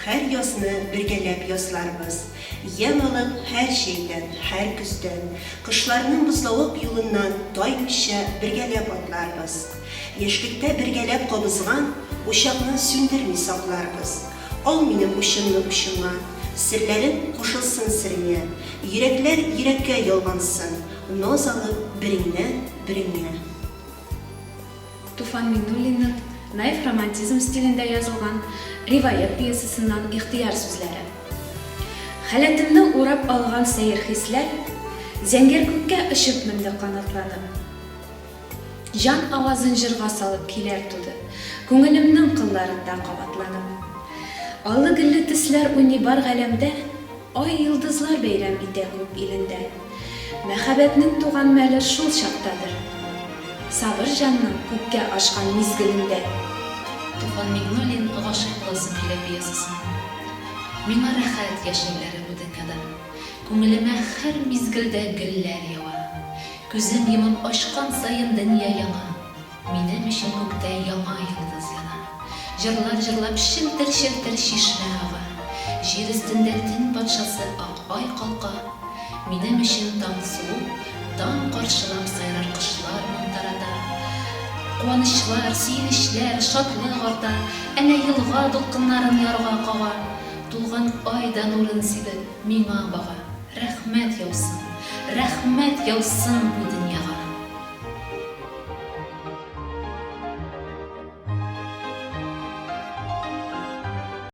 Һәр язны бергәләп язларбыз. Ям алып һәр şeyдән, һәр көздән, кышларның бозлавык юлыннан таймыйча бергәләп атларбыз. Яшьлектә бергәләп кабызган учакны сүндерми сакларбыз. Ал минем учымны учыңа, серләрем кушылсын сереңә, йөрәкләр йөрәккә ялгансын, наз алып береңнән-береңә. Туфан Миңнуллинның наив романтизм стилендә язылган риваят пьесасыннан ихтияр сүзләре. Хәләтемне урап алган сәер хисләр, зәңгәр күккә очып менде канатланып. Жан авазын җырга салып киләр туды, күңелемнең кылларында кабатланып. Аллы-гөлле төсләр уйный бар галәмдә, ай йолдызлар бәйрәм итә күк илендә. Мәхәббәтнең туган мәле шул чактадыр. Сабыр җанның күккә ашкан мизгелендә. Туфан Миңнуллин гашыйк буласым килә пьесасын. Миңа рәхәт яшәүләре бу дөньяда. Күңелемә һәр мизгелдә гөлләр ява. Күзем йомып ачкан саен дөнья яңа. Минем өчен күктә яңа йолдыз яна. Җырлар җырлап шелтер-шелтер чишмә ага. Җир өстендә төн патшасы ак ай калка. Минем өчен таң сулу, таң каршылап сайрар кышлар монтарада. Куанычлар, сөенечләр, шатлык арта, әнә елга дулкыннарын ярга кага. Тулган айда нурын сибеп, миңа бага. Рәхмәт яусын бу